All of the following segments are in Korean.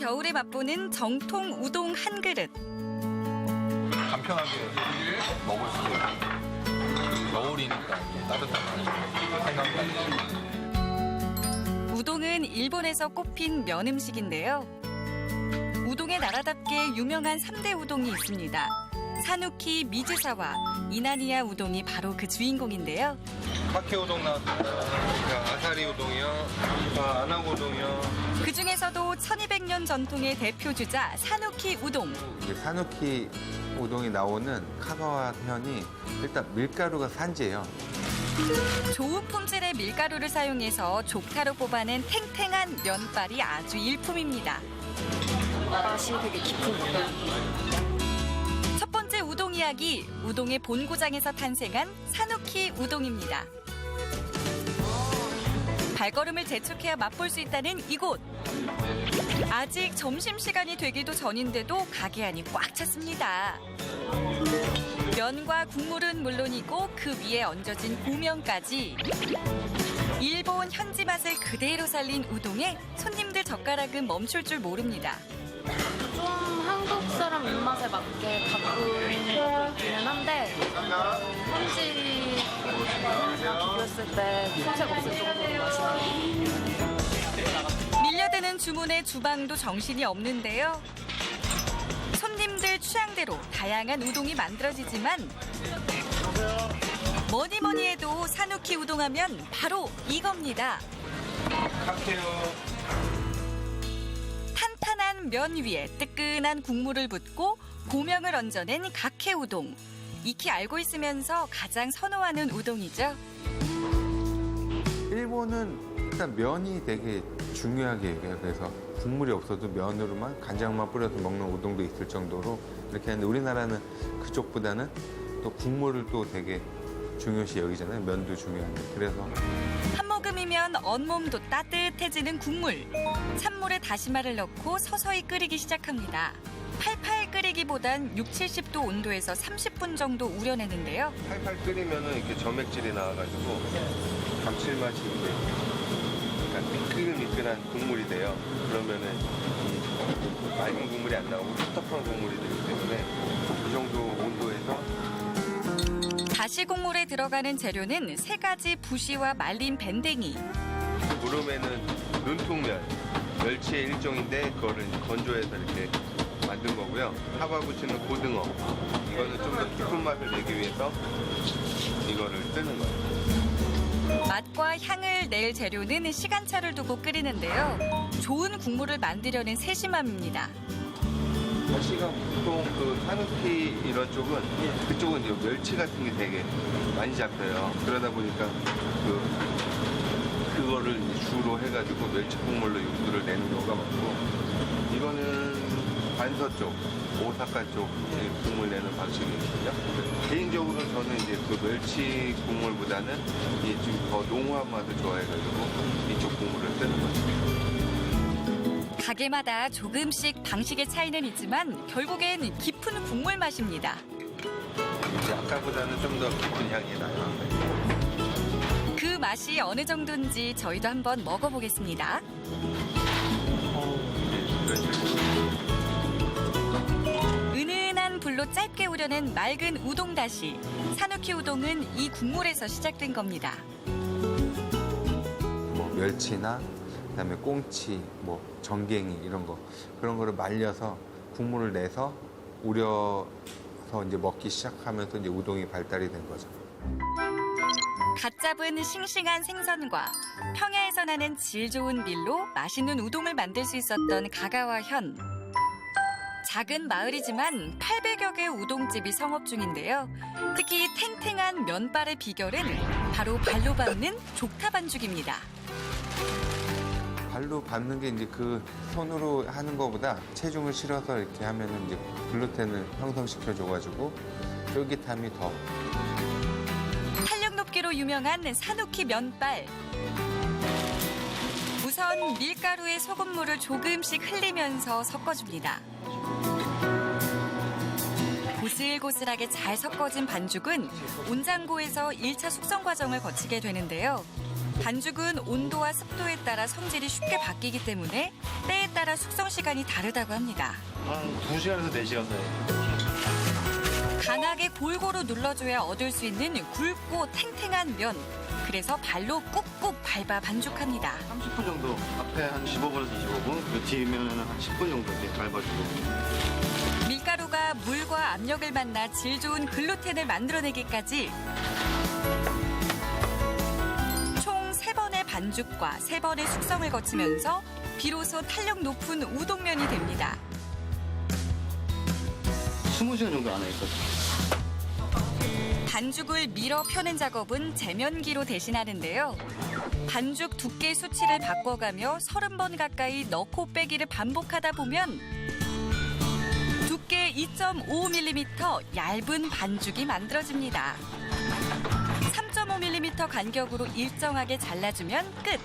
겨울에 맛보는 정통 우동 한 그릇. 간편하게 먹을 수 있는 겨울이니까 따뜻한 생각나는. 우동은 일본에서 꼽힌 면 음식인데요. 우동의 나라답게 유명한 3대 우동이 있습니다. 사누키, 미즈사와 이나니야 우동이 바로 그 주인공인데요. 카케 우동 나왔습니다. 아사리 우동이요. 아나고 우동이요. 그중에서도 1200년 전통의 대표주자 사누키 우동. 사누키 우동이 나오는 카가와 현이 일단 밀가루가 산지예요. 좋은 품질의 밀가루를 사용해서 족타로 뽑아낸 탱탱한 면발이 아주 일품입니다. 맛이 되게 깊습니다. 첫 번째 우동 이야기, 우동의 본고장에서 탄생한 사누키 우동입니다. 발걸음을 재촉해야 맛볼 수 있다는 이곳. 아직 점심시간이 되기도 전인데도 가게 안이 꽉 찼습니다. 면과 국물은 물론이고 그 위에 얹어진 고명까지 일본 현지 맛을 그대로 살린 우동에 손님들 젓가락은 멈출 줄 모릅니다. 좀 한국 사람 입맛에 맞게 바꾸는 있기는 한데 현지랑 비교했을 때 손색 없을 정도로 맛이 나요. 밀려드는 주문에 주방도 정신이 없는데요. 손님들 취향대로 다양한 우동이 만들어지지만 뭐니 해도 사누키 우동하면 바로 이겁니다. 카케요. 탄탄한 면 위에 뜨끈한 국물을 붓고 고명을 얹어낸 가케 우동. 익히 알고 있으면서 가장 선호하는 우동이죠. 일본은 일단 면이 되게 중요하게 여겨요. 그래서 국물이 없어도 면으로만 간장만 뿌려서 먹는 우동도 있을 정도로 이렇게 하는데 우리나라는 그쪽보다는 또 국물을 또 되게 중요시 여기잖아요. 면도 중요한데. 그래서 한 모금이면 온몸도 따뜻해지는 국물. 찬물에 다시마를 넣고 서서히 끓이기 시작합니다. 팔팔 끓이기보단 6, 70도 온도에서 30분 정도 우려내는데요. 팔팔 끓이면은 이렇게 점액질이 나와가지고 감칠맛이 이제 약간 미끌미끌한 국물이 돼요. 그러면은 이 맑은 국물이 안 나오고 텁텁한 국물이 되기 때문에 이 정도 온도에서 다시 국물에 들어가는 재료는 3가지 부시와 말린 밴댕이. 무름에는 눈통면, 멸치의 일종인데 그거를 이제 건조해서 이렇게 만든 거고요. 하바부치는 고등어. 이거는 좀 더 깊은 맛을 내기 위해서 이거를 뜨는 거예요. 맛과 향을 낼 재료는 시간차를 두고 끓이는데요. 좋은 국물을 만들려는 세심함입니다. 다시가 보통 그 사누키 이런 쪽은 그쪽은 이제 멸치 같은 게 되게 많이 잡혀요. 그러다 보니까 그거를 이제 주로 해가지고 멸치 국물로 육수를 내는 경우가 많고 이거는 반서 쪽, 오사카 쪽 국물 내는 방식이거든요. 개인적으로 저는 이제 그 멸치 국물보다는 이게 좀 더 농후한 맛을 좋아해가지고 이쪽 국물을 쓰는 거죠. 가게마다 조금씩 방식의 차이는 있지만 결국엔 깊은 국물 맛입니다. 이제 아까보다는 좀 더 깊은 향이 나요. 그 맛이 어느 정도인지 저희도 한번 먹어보겠습니다. 은은한 불로 짧게 우려낸 맑은 우동 다시. 사누키 우동은 이 국물에서 시작된 겁니다. 뭐 멸치나 그다음에 꽁치, 뭐 전갱이 이런 거 그런 거를 말려서 국물을 내서 우려서 이제 먹기 시작하면서 이제 우동이 발달이 된 거죠. 갓 잡은 싱싱한 생선과 평야에서 나는 질 좋은 밀로 맛있는 우동을 만들 수 있었던 가가와 현. 작은 마을이지만 800여 개의 우동집이 성업 중인데요. 특히 탱탱한 면발의 비결은 바로 발로 밟는 족타 반죽입니다. 발로 밟는 게 이제 그 손으로 하는 것보다 체중을 실어서 이렇게 하면은 이제 글루텐을 형성시켜 줘가지고 쫄깃함이 더. 탄력 높기로 유명한 사누키 면발. 우선 밀가루에 소금물을 조금씩 흘리면서 섞어줍니다. 고슬고슬하게 잘 섞어진 반죽은 온장고에서 1차 숙성 과정을 거치게 되는데요. 반죽은 온도와 습도에 따라 성질이 쉽게 바뀌기 때문에 때에 따라 숙성 시간이 다르다고 합니다. 한 2시간에서 4시간 사이. 강하게 골고루 눌러줘야 얻을 수 있는 굵고 탱탱한 면. 그래서 발로 꾹꾹 밟아 반죽합니다. 30분 정도, 앞에 한 15분에서 25분, 그 뒤에는 한 10분 정도 이렇게 밟아주고. 밀가루가 물과 압력을 만나 질 좋은 글루텐을 만들어내기까지 총 3번의 반죽과 3번의 숙성을 거치면서 비로소 탄력 높은 우동면이 됩니다. 20시간 정도 안에 있거든요. 반죽을 밀어 펴는 작업은 제면기로 대신하는데요. 반죽 두께 수치를 바꿔가며 30번 가까이 넣고 빼기를 반복하다 보면 두께 2.5mm 얇은 반죽이 만들어집니다. 3.5mm 간격으로 일정하게 잘라주면 끝!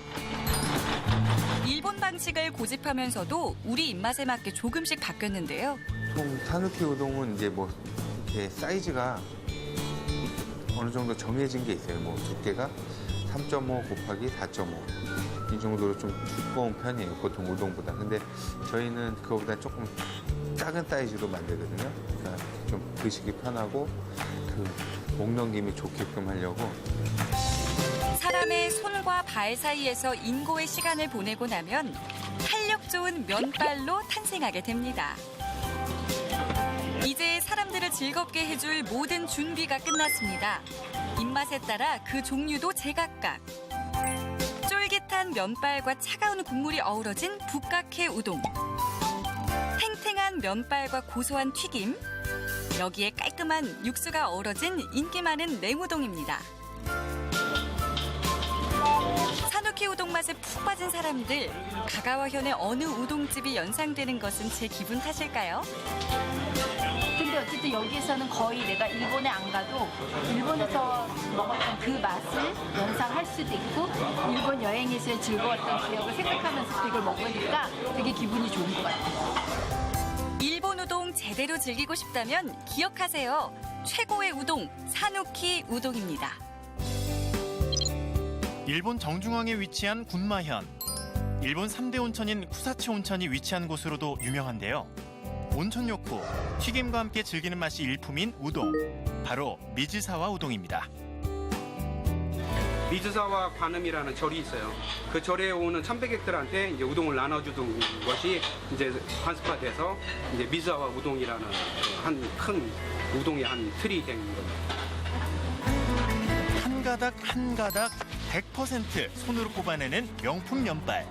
일본 방식을 고집하면서도 우리 입맛에 맞게 조금씩 바뀌었는데요. 보통 사누키 우동은 이제 뭐 이렇게 사이즈가 어느 정도 정해진 게 있어요. 뭐 두께가 3.5 곱하기 4.5 이 정도로 좀 두꺼운 편이에요. 보통 우동보다. 근데 저희는 그거보다 조금 작은 사이즈로 만들거든요. 그러니까 좀 드시기 편하고 그 목 넘김이 좋게끔 하려고. 사람의 손과 발 사이에서 인고의 시간을 보내고 나면 탄력 좋은 면발로 탄생하게 됩니다. 이제 사람들을 즐겁게 해줄 모든 준비가 끝났습니다. 입맛에 따라 그 종류도 제각각. 쫄깃한 면발과 차가운 국물이 어우러진 북각회 우동. 탱탱한 면발과 고소한 튀김. 여기에 깔끔한 육수가 어우러진 인기 많은 냉우동입니다. 사누키 우동 맛에 푹 빠진 사람들. 가가와현의 어느 우동집이 연상되는 것은 제 기분 탓일까요? 근데 어쨌든 여기에서는 거의 내가 일본에 안 가도 일본에서 먹었던 그 맛을 연상할 수도 있고 일본 여행에서의 즐거웠던 기억을 생각하면서 이걸 먹으니까 되게 기분이 좋은 것 같아요. 일본 우동 제대로 즐기고 싶다면 기억하세요. 최고의 우동, 사누키 우동입니다. 일본 정중앙에 위치한 군마현. 일본 3대 온천인 쿠사치 온천이 위치한 곳으로도 유명한데요. 온천요코, 튀김과 함께 즐기는 맛이 일품인 우동. 바로 미즈사와 우동입니다. 미즈사와 관음이라는 절이 있어요. 그 절에 오는 참배객들한테 이제 우동을 나눠주던 것이 이제 관습화돼서 이제 미즈사와 우동이라는 한 큰 우동의 한 틀이 된 거죠. 한 가닥 한 가닥 100% 손으로 뽑아내는 명품 면발.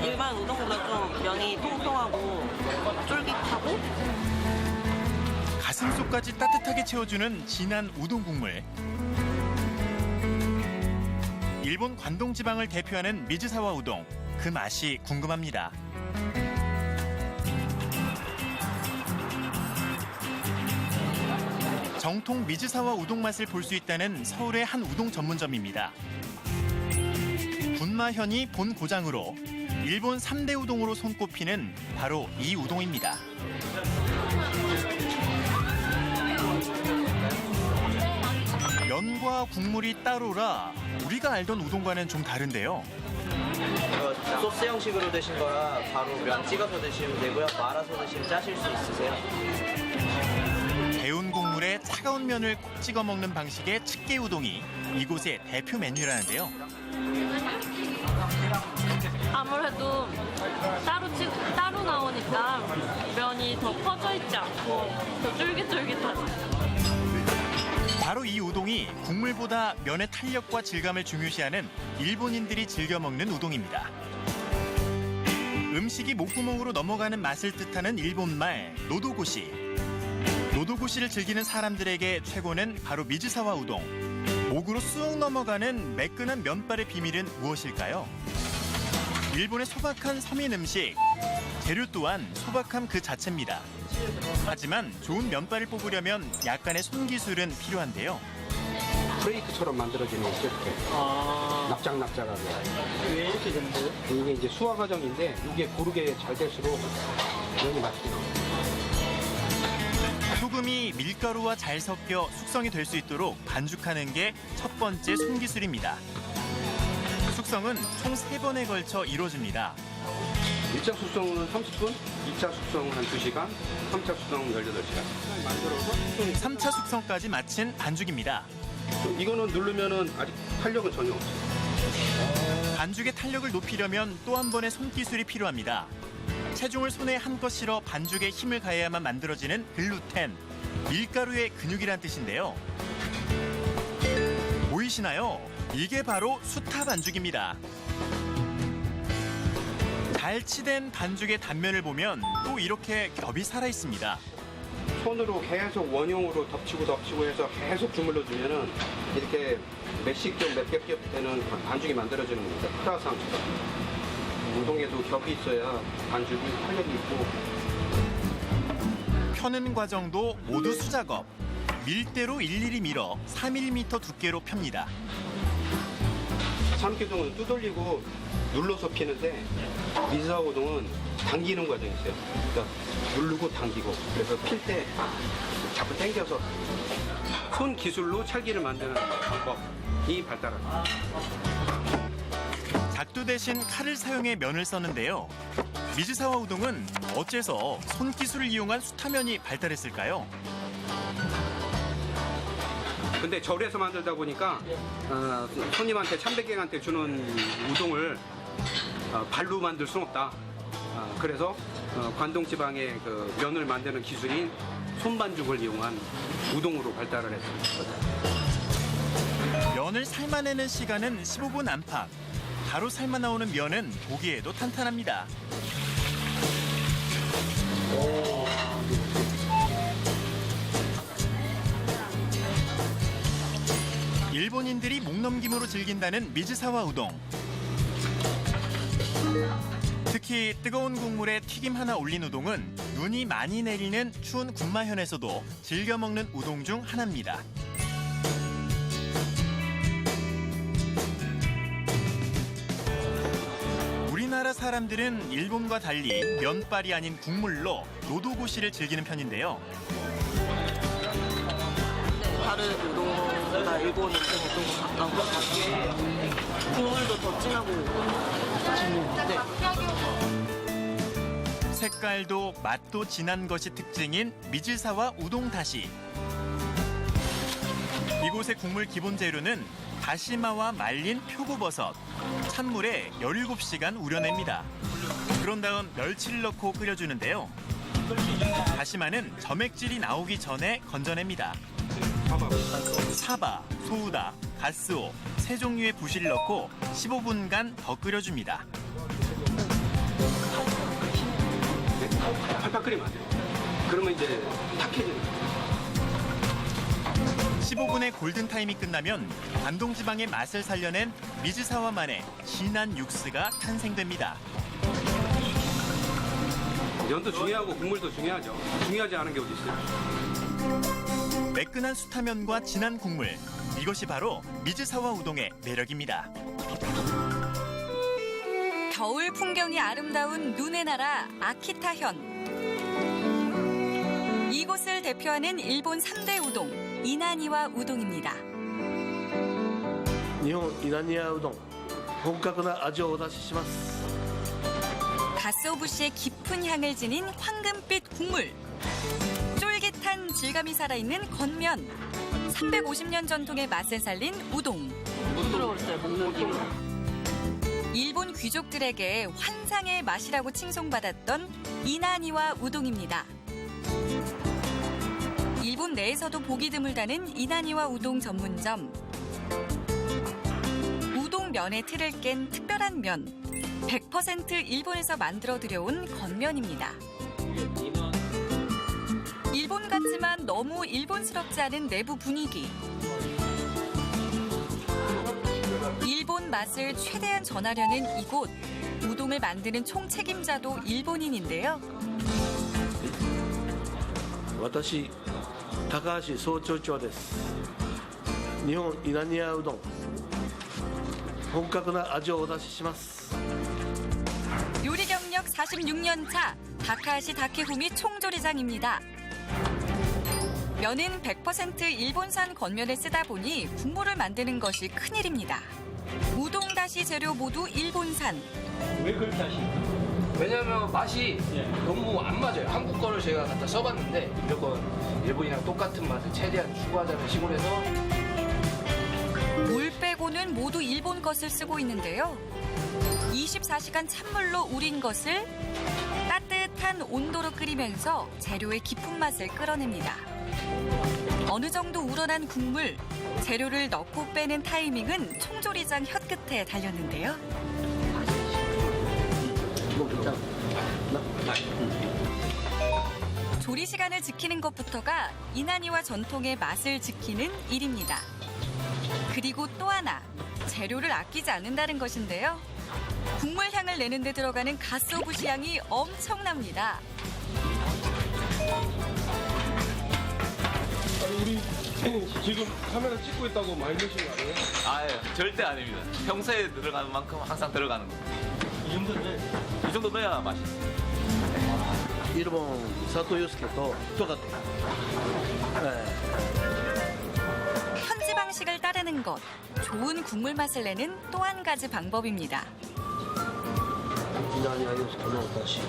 일반 우동보다 좀 면이 통통하고 쫄깃하고 가슴속까지 따뜻하게 채워주는 진한 우동 국물. 일본 관동 지방을 대표하는 미즈사와 우동. 그 맛이 궁금합니다. 정통 미즈사와 우동 맛을 볼 수 있다는 서울의 한 우동 전문점입니다. 군마현이 본 고장으로 일본 3대 우동으로 손꼽히는 바로 이 우동입니다. 면과 국물이 따로라 우리가 알던 우동과는 좀 다른데요. 소스 형식으로 드신 거라 바로 면 찍어서 드시면 되고요. 말아서 드시면 짜실 수 있으세요. 데운 국물에 차가운 면을 콕 찍어 먹는 방식의 칡게 우동이 이곳의 대표 메뉴라는데요. 아무래도 따로 나오니까 면이 더 퍼져 있지 않고 더 쫄깃쫄깃하죠. 바로 이 우동이 국물보다 면의 탄력과 질감을 중요시하는 일본인들이 즐겨 먹는 우동입니다. 음식이 목구멍으로 넘어가는 맛을 뜻하는 일본말 노도고시. 노도고시를 즐기는 사람들에게 최고는 바로 미즈사와 우동. 목으로 쑥 넘어가는 매끈한 면발의 비밀은 무엇일까요? 일본의 소박한 서민 음식. 재료 또한 소박함 그 자체입니다. 하지만 좋은 면발을 뽑으려면 약간의 손기술은 필요한데요. 프레이크처럼 만들어지는 이렇게 납작납작하게. 왜 이렇게 된 거예요? 이게 이제 수화 과정인데 이게 고르게 잘 될수록 면이 맛있게 나와요. 소금이 밀가루와 잘 섞여 숙성이 될 수 있도록 반죽하는 게 첫 번째 손기술입니다. 숙성은 총 3번에 걸쳐 이루어집니다. 1차 숙성은 30분, 2차 숙성은 한 2시간, 3차 숙성은 18시간. 만들어서 3차 숙성까지 마친 반죽입니다. 이거는 누르면은 아직 탄력은 전혀 없어요. 반죽의 탄력을 높이려면 또 한 번의 손기술이 필요합니다. 체중을 손에 한껏 실어 반죽에 힘을 가해야만 만들어지는 글루텐, 밀가루의 근육이란 뜻인데요. 보이시나요? 이게 바로 수타 반죽입니다. 잘 치댄 반죽의 단면을 보면 또 이렇게 겹이 살아 있습니다. 손으로 계속 원형으로 덮치고 해서 계속 주물러 주면은 이렇게 몇십 겹, 몇백 겹 되는 반죽이 만들어지는 겁니다. 크라상처럼. 우동에도 겹이 있어야 반죽이 탄력이 있고. 펴는 과정도 모두 수작업. 밀대로 일일이 밀어 3mm 두께로 펴니다. 참기동은 두들리고 눌러서 피는데 미즈하 우동은 당기는 과정이 있어요. 그러니까 누르고 당기고 그래서 필 때 자꾸 당겨서 손 기술로 찰기를 만드는 방법이 발달합니다. 작두 대신 칼을 사용해 면을 써는데요. 미즈사와 우동은 어째서 손기술을 이용한 수타면이 발달했을까요? 근데 절에서 만들다 보니까 손님한테 참배객한테 주는 우동을 발로 만들 수는 없다. 그래서 관동 지방의 그 면을 만드는 기술인 손반죽을 이용한 우동으로 발달을 했습니다. 면을 삶아내는 시간은 15분 안팎. 바로 삶아 나오는 면은 보기에도 탄탄합니다. 일본인들이 목넘김으로 즐긴다는 미즈사와 우동. 특히 뜨거운 국물에 튀김 하나 올린 우동은 눈이 많이 내리는 추운 군마현에서도 즐겨 먹는 우동 중 하나입니다. 우리나라 사람들은 일본과 달리 면발이 아닌 국물로 노도고시를 즐기는 편인데요. 다른 우동보다 일본은 좀 가까운 것 같아요. 국물도 더 진하고 맛있는데. 색깔도 맛도 진한 것이 특징인 미즈사와 우동 다시. 이곳의 국물 기본 재료는 다시마와 말린 표고버섯, 찬물에 17시간 우려냅니다. 그런 다음 멸치를 넣고 끓여주는데요. 다시마는 점액질이 나오기 전에 건져냅니다. 사바, 소우다, 가스오 세 종류의 부시를 넣고 15분간 더 끓여줍니다. 팔팔 끓이면 안 돼요. 그러면 이제 탁해져요. 15분의 골든타임이 끝나면 관동지방의 맛을 살려낸 미즈사와만의 진한 육수가 탄생됩니다. 면도 중요하고 국물도 중요하죠. 중요하지 않은 게 어디 있어요. 매끈한 수타면과 진한 국물. 이것이 바로 미즈사와 우동의 매력입니다. 겨울 풍경이 아름다운 눈의 나라 아키타현. 이곳을 대표하는 일본 3대 우동, 이나니와 우동입니다. 일본 이나니와 우동, 本格な味をお出しします. 가스오부시의 깊은 향을 지닌 황금빛 국물. 쫄깃한 질감이 살아있는 겉면. 350년 전통의 맛을 살린 우동. 부드러웠어요, 먹는 게. 일본 귀족들에게 환상의 맛이라고 칭송받았던 이나니와 우동입니다. 일본 내에서도 보기 드물다는 이나니와 우동 전문점. 우동 면의 틀을 깬 특별한 면. 100% 일본에서 만들어 들여온 겉면입니다. 일본 같지만 너무 일본스럽지 않은 내부 분위기. 일본 맛을 최대한 전하려는 이곳. 우동을 만드는 총책임자도 일본인인데요. 私、高橋総長長です。日本稲庭うどん、本格な味をお出しします。 요리 경력 46년 차 다카하시 다케후미 총조리장입니다. 면은 100% 일본산 겉면을 쓰다 보니 국물을 만드는 것이 큰일입니다. 우동 다시 재료 모두 일본산. 왜 그렇게 하십니까? 왜냐면 맛이 너무 안 맞아요. 한국 거를 제가 갖다 써봤는데 무조건 일본이랑 똑같은 맛을 최대한 추구하자는 시골에서. 물 빼고는 모두 일본 것을 쓰고 있는데요. 24시간 찬물로 우린 것을 따뜻한 온도로 끓이면서 재료의 깊은 맛을 끌어냅니다. 어느 정도 우러난 국물, 재료를 넣고 빼는 타이밍은 총조리장 혀끝에 달렸는데요. 조리 시간을 지키는 것부터가 이나니와 전통의 맛을 지키는 일입니다. 그리고 또 하나, 재료를 아끼지 않는다는 것인데요. 국물 향을 내는 데 들어가는 가스오부시 향이 엄청납니다. 우리 지금 카메라 찍고 있다고 많이 넣으신 거 아니에요? 절대 아닙니다. 평소에 들어가는 만큼 항상 들어가는 거예요. 이 정도 넣어야 맛있어요. 일본 사토 요스케도 똑같아. 현지 방식을 따르는 것, 좋은 국물 맛을 내는 또 한 가지 방법입니다. 이나니아 요스케의 다시.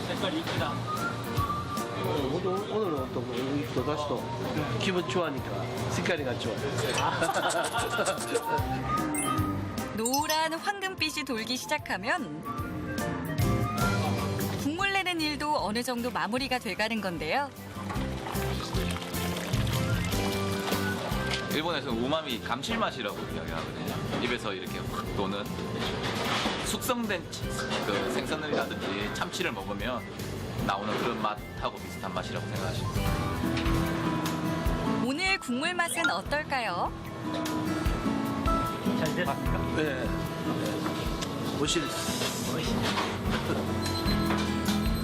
색깔이 이쁘다. 오늘은 또 다시도 기분 좋아하니까 색깔이 좋아. 노란 황금빛이 돌기 시작하면 국물 내는 일도 어느 정도 마무리가 돼가는 건데요. 일본에서는 우마미 감칠맛이라고 이야기하거든요. 입에서 이렇게 확 도는 숙성된 그 생선이라든지 참치를 먹으면 나오는 그런 맛하고 비슷한 맛이라고 생각하시면 돼요. 오늘 국물 맛은 어떨까요? 잘 됐습니까? 네. 오시리스.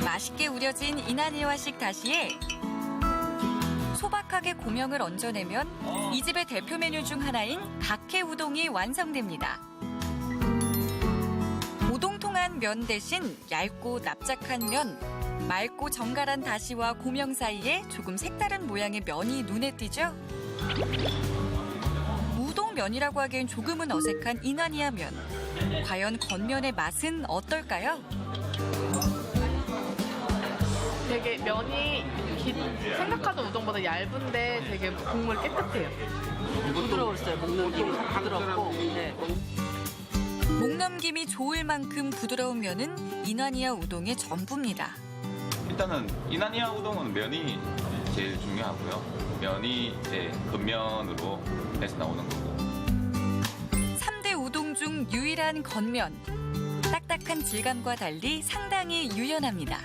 맛있게 우려진 이나니와식 다시에 소박하게 고명을 얹어내면 이 집의 대표 메뉴 중 하나인 각해 우동이 완성됩니다. 오동통한 면 대신 얇고 납작한 면, 맑고 정갈한 다시와 고명 사이에 조금 색다른 모양의 면이 눈에 띄죠? 우동면이라고 하기엔 조금은 어색한 이나니아 면. 과연 겉면의 맛은 어떨까요? 되게 면이 생각하던 우동보다 얇은데 되게 국물 깨끗해요. 부드러웠어요. 먹는 김이 부드럽고. 네. 목 넘김이 좋을 만큼 부드러운 면은 이나니아 우동의 전부입니다. 일단은 이나니아 우동은 면이 제일 중요하고요. 면이 이제 겉면으로 해서 나오는 거고. 3대 우동 중 유일한 겉면. 딱딱한 질감과 달리 상당히 유연합니다.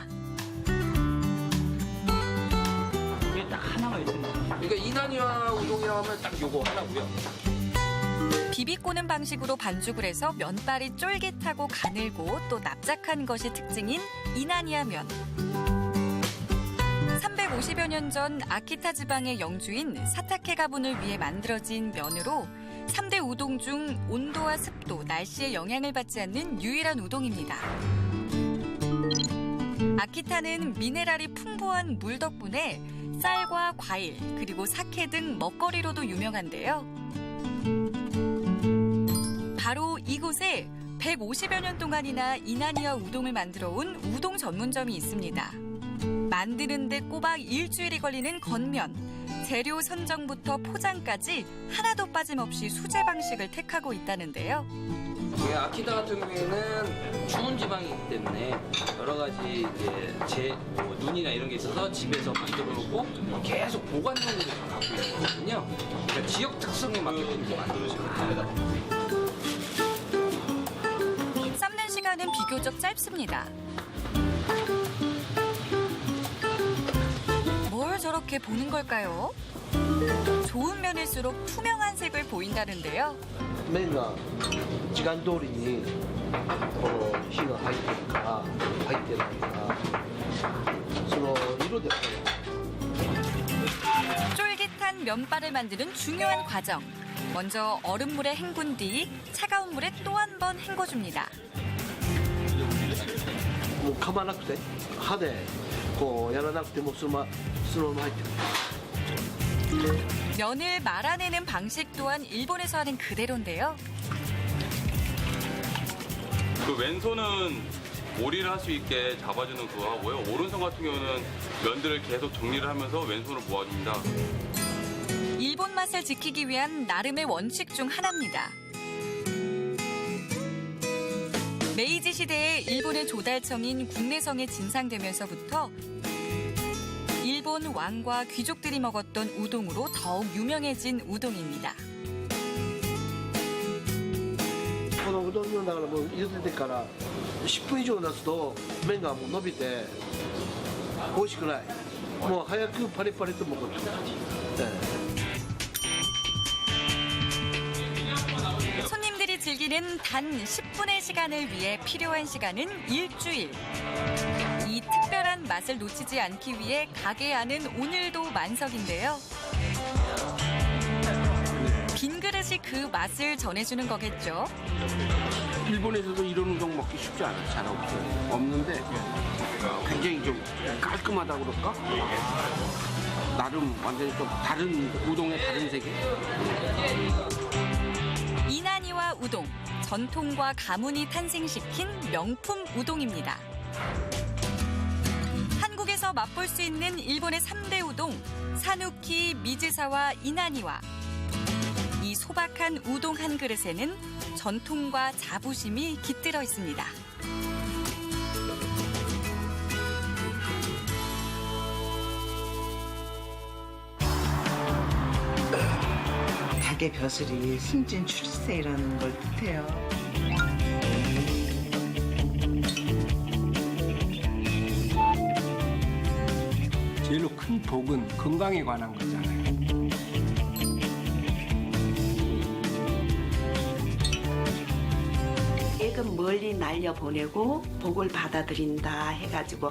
이게 딱 하나가 있습니다. 그러니까 이나니와 우동이라고 하면 딱 요거 하나고요. 비비꼬는 방식으로 반죽을 해서 면발이 쫄깃하고 가늘고 또 납작한 것이 특징인 이나니아 면. 350여 년 전 아키타 지방의 영주인 사타케 가분을 위해 만들어진 면으로 3대 우동 중 온도와 습도, 날씨의 영향을 받지 않는 유일한 우동입니다. 아키타는 미네랄이 풍부한 물 덕분에 쌀과 과일, 그리고 사케 등 먹거리로도 유명한데요. 바로 이곳에 150여 년 동안이나 이나니아 우동을 만들어 온 우동 전문점이 있습니다. 만드는데 꼬박 일주일이 걸리는 겉면, 재료 선정부터 포장까지 하나도 빠짐없이 수제 방식을 택하고 있다는데요. 아키타 같은 경우에는 추운 지방이기 때문에 여러 가지 이제 눈이나 이런 게 있어서 집에서 만들어 놓고 계속 보관용으로 갖고 있는 거거든요. 그러니까 지역 특성에 맞게끔 만들어지는 겁니다. 삶는 시간은 비교적 짧습니다. 뭘 저렇게 보는 걸까요? 좋은 면일수록 투명한 색을 보인다는데요. 麺が時間通りに火が入ってるか入ってないかその色で分かる。 쫄깃한 면발을 만드는 중요한 과정. 먼저 얼음물에 헹군 뒤 차가운 물에 또 한 번 헹궈줍니다. もう噛まなくて歯でこうやらなくてもそのまま入ってる。 면을 말아내는 방식 또한 일본에서 하는 그대로인데요. 그 왼손은 오리를 할 수 있게 잡아주는 그거 하고요. 오른손 같은 경우는 면들을 계속 정리를 하면서 왼손을 모아줍니다. 일본 맛을 지키기 위한 나름의 원칙 중 하나입니다. 메이지 시대에 일본의 조달청인 국내성에 진상되면서부터 일본 왕과 귀족들이 먹었던 우동으로 더욱 유명해진 우동입니다. このうどんのだからもう茹でてから10分以上経つと麺がもう伸びて美味しくない。もう早くパリパリともこって。 손님들이 즐기는 단 10분의 시간을 위해 필요한 시간은 일주일. 이 특별한 맛을 놓치지 않기 위해 가게 안은 오늘도 만석인데요. 빈 그릇이 그 맛을 전해주는 거겠죠. 일본에서도 이런 우동 먹기 쉽지 않아요. 잘 없어요. 없는데 굉장히 좀 깔끔하다고 그럴까? 나름 완전히 좀 다른 우동의 다른 세계? 이나니와 우동, 전통과 가문이 탄생시킨 명품 우동입니다. 한국에서 맛볼 수 있는 일본의 3대 우동, 사누키, 미즈사와 이나니와 이 소박한 우동 한 그릇에는 전통과 자부심이 깃들어 있습니다. 닭의 벼슬이 승진 출세라는 걸 뜻해요. 제일 큰 복은 건강에 관한 거잖아요. 애금 멀리 날려보내고 복을 받아들인다 해가지고